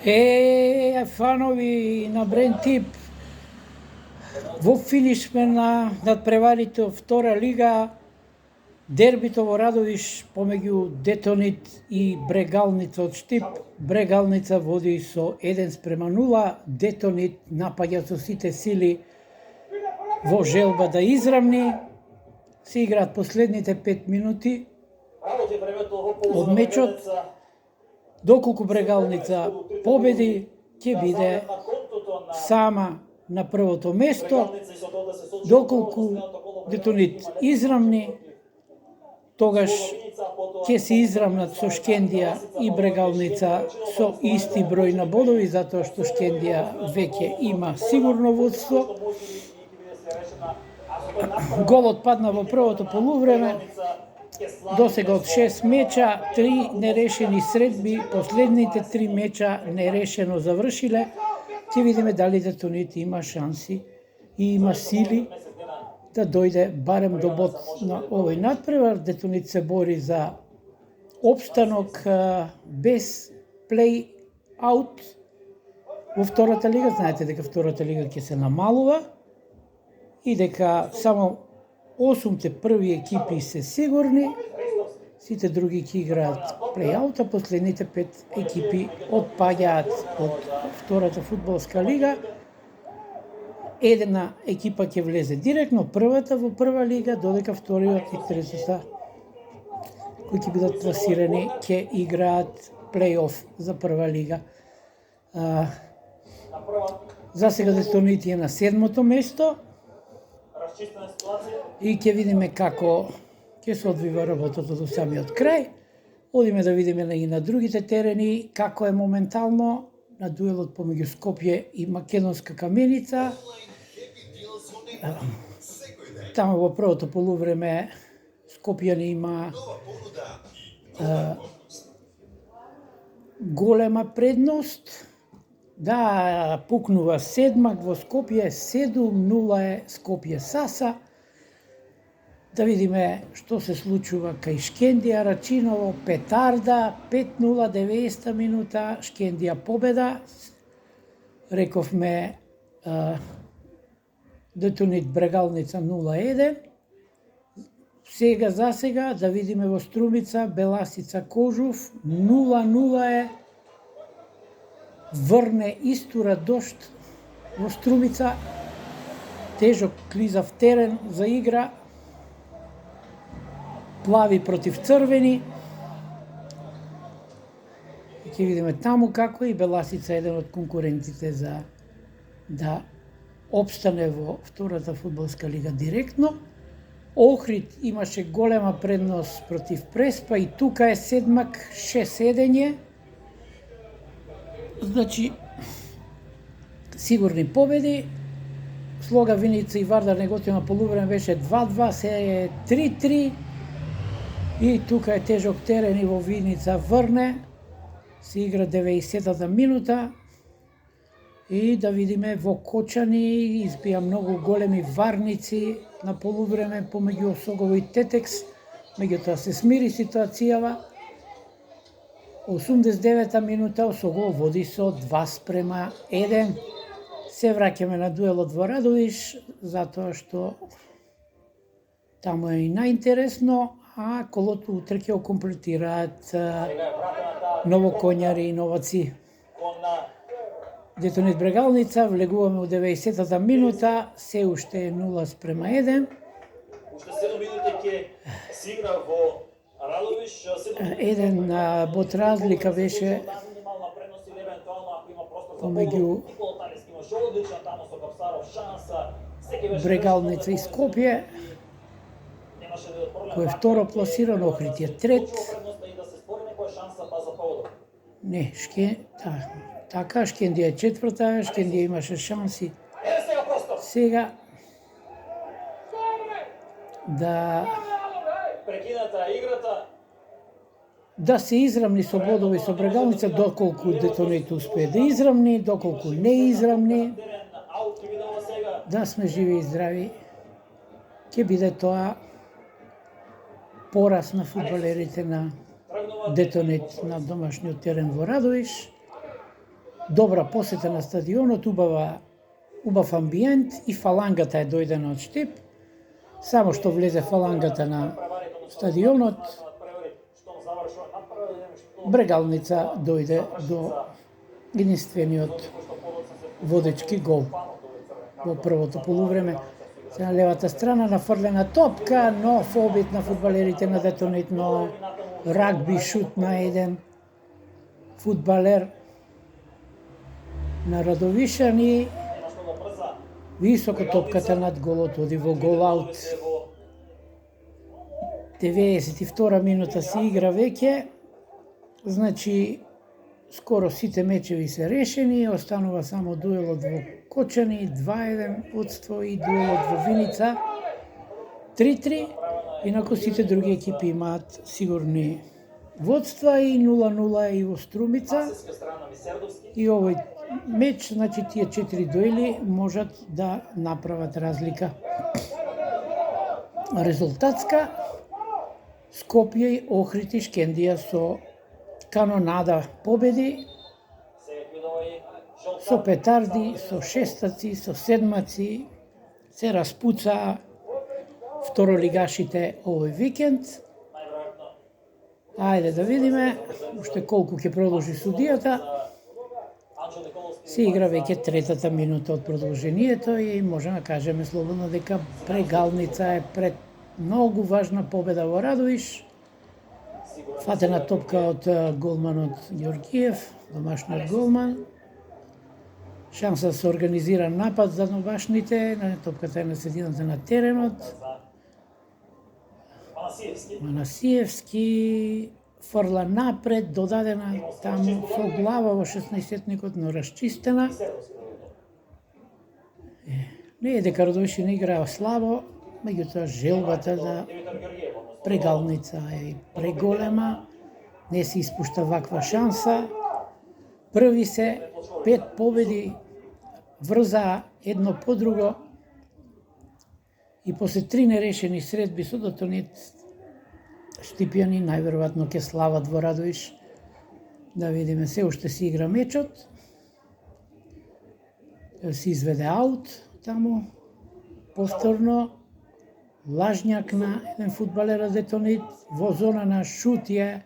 Фанови на Брен Тип, во финиш сме на надпреварите од втора лига. Дербито во Радовиш помеѓу Детонит и Брегалница од Штип. Брегалница води со 1:0. Детонит напаѓа со сите сили во желба да израмни. Се играат последните 5 минути од мечот. Доколку Брегалница победи, ќе биде сама на првото место. Доколку Детонит израмни, тогаш ќе се израмнат со Шкендија и Брегалница со исти број на бодови, затоа што Шкендија веќе има сигурно водство. Голот падна во првото полувреме. Досега од 6 меча, 3 нерешени средби, последните 3 меча нерешено завршиле. Ќе видиме дали Детонит има шанси и има сили да дојде барем до бод на овој надпревар. Детонит се бори за опстанок без плей-аут во втората лига. Знаете дека втората лига ќе се намалува и дека само 8-те први екипи се сигурни, сите други ќе играат плей-аут, а последните 5 екипи отпаѓаат од втората фудбалска лига. Една екипа ќе влезе директно, првата во прва лига, додека вториот и третата кои ќе бидат пласирани ќе играат плей-оф за прва лига. За сега Детонит е на 7-то место и ќе видиме како ќе се одвива работата до самиот крај. Одиме да видиме и на другите терени како е моментално на дуелот помеѓу Скопје и Македонска Каменица. Таму во првото полувреме Скопјани има голема предност. Да, пукнува седмак во Скопје, 7:0 е Скопје Саса. Да видиме што се случува кај Шкендија Рачиново, петарда, 5:0, 90 минута, Шкендија победа. Рековме Детонит Брегалница 0:1. Сега за сега да видиме во Струмица Беласица Кожув 0:0 е. Врне истура дошт во Струмица. Тежок клизав терен за игра. Плави против црвени. И ќе видиме таму како и Беласица еден од конкурентите за да опстане во втората фудбалска лига директно. Охрид имаше голема предност против Преспа и тука е седмак 6:1. Значи, сигурни победи. Слога Виница и Вардар Неготино полувреме беше 2:2, се е 3:3. И тука е тежок терен и во Виница Врне. Се игра 90-та минута. И да видиме во Кочани избија многу големи варници на полувреме помеѓу Осогово и Тетекс. Меѓутоа се смири ситуацијава. 89-та минута Осогово води со 2:1. Се враќаме на дуелот во Радовиш, затоа што таму е и најинтересно, а колото утре ќе окомплетираат Новокоњари и Новаци. Детонит Брегалница, влегуваме у 90-та минута, се уште е 0:1. Уште 7 минути ќе се игра во Радовиш. Еден бод разлика беше помеѓу Брегалница и Скопје, кој е второ пласиран, Охрид е трет. Не, така, Шкендија е четврта, Шкендија имаше шанси. Сега да се израмни со бодови со Брегалница, доколку Детонит успее да израмни, доколку не израмни, да сме живи и здрави, ќе биде тоа пораз на фудбалерите на Детонит на домашниот терен во Радовиш. добра посета на стадионот, убав амбиент и фалангата е дојдена од Штип. Само што влезе фалангата на стадионот, Брегалница дојде до единствениот водечки гол во првото полувреме. Се на левата страна нафрлена топка, но фобит на фудбалерите на Детонит, но рагби шут на еден фудбалер на Радовишани. Високо топката над голот оди во гол-аут. 92 минута се игра веќе. Значи, скоро сите мечеви се решени, останува само дуелот во Кочани, 2-1 водство и дуелот во Виница, 3-3. Инаку сите други екипи имаат сигурни водства и 0-0 и во Струмица. И овој меч, значи тие 4 дуели можат да направат разлика. Резултатска, Скопје и Охрид и Шкендија со канонада победи, со петарди, со шестаци, со седмаци, се распуцаа второлигашите овој викенд. Ајде да видиме уште колку ќе продолжи судијата. Се игра веќе третата минута од продолжението и може да кажеме слободно дека Брегалница е пред многу важна победа во Радовиш. Фатена топка од голманот Ѓоргиев, домашниот голман. Шанса да се организира напад за домашните, топката е на средината на теренот. Манасиевски фрла напред, додадена таму со глава во 16-тникот, но расчистена. Не е дека Радовишин играа слабо, меѓутоа желбата да Брегалница е преголема, не се испушта ваква шанса. Први се 5 победи врзаа едно по друго и после 3 нерешени средби со Детонит, Штипјани најверојатно ќе слават во Радовиш. Да видиме, се уште се игра мечот. Се изведе аут таму, повторно. Лажњак на еден фудбалер од Детонит во зона на шут е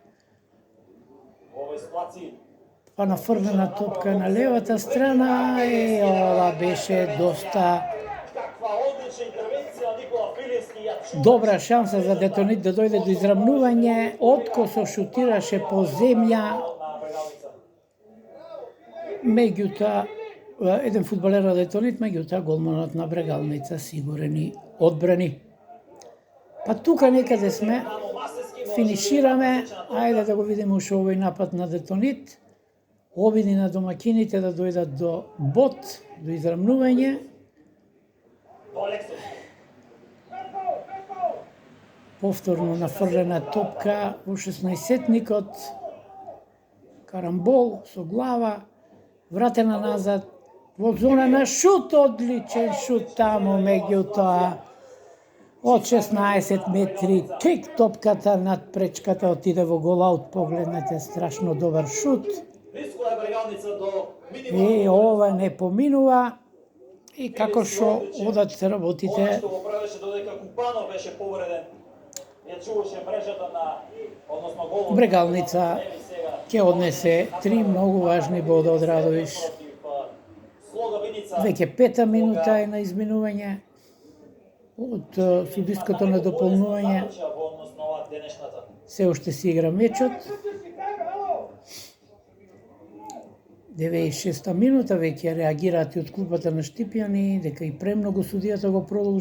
па нафрлена топка на левата страна и ова беше доста добра шанса за Детонит да дојде до израмнување. Отко се шутираше по земја, меѓутоа еден фудбалер од Детонит, меѓутоа голманот на Брегалница сигурени одбрани. Па тука некаде сме, финишираме, ајде да го видиме уште овој напад на Детонит, обиди на домакините да дојдат до бот, до израмнување. Повторно нафрлена топка во 16-тникот, карамбол со глава, вратена назад, во зона на шут, одличен шут таму, меѓутоа од 16 метри, тек топката над пречката отиде во гол-аут, погледнете, страшно добар шут. И ова не поминува и како што одат работите. Брегалница ќе однесе 3 многу важни бода од Радовиш. Веќе 5-та минута е на изминување од судиското надополнување. Се уште се игра мечот. 96-та минута веќе реагираат и од клубата на Штипјани дека и премногу судијата го продолжи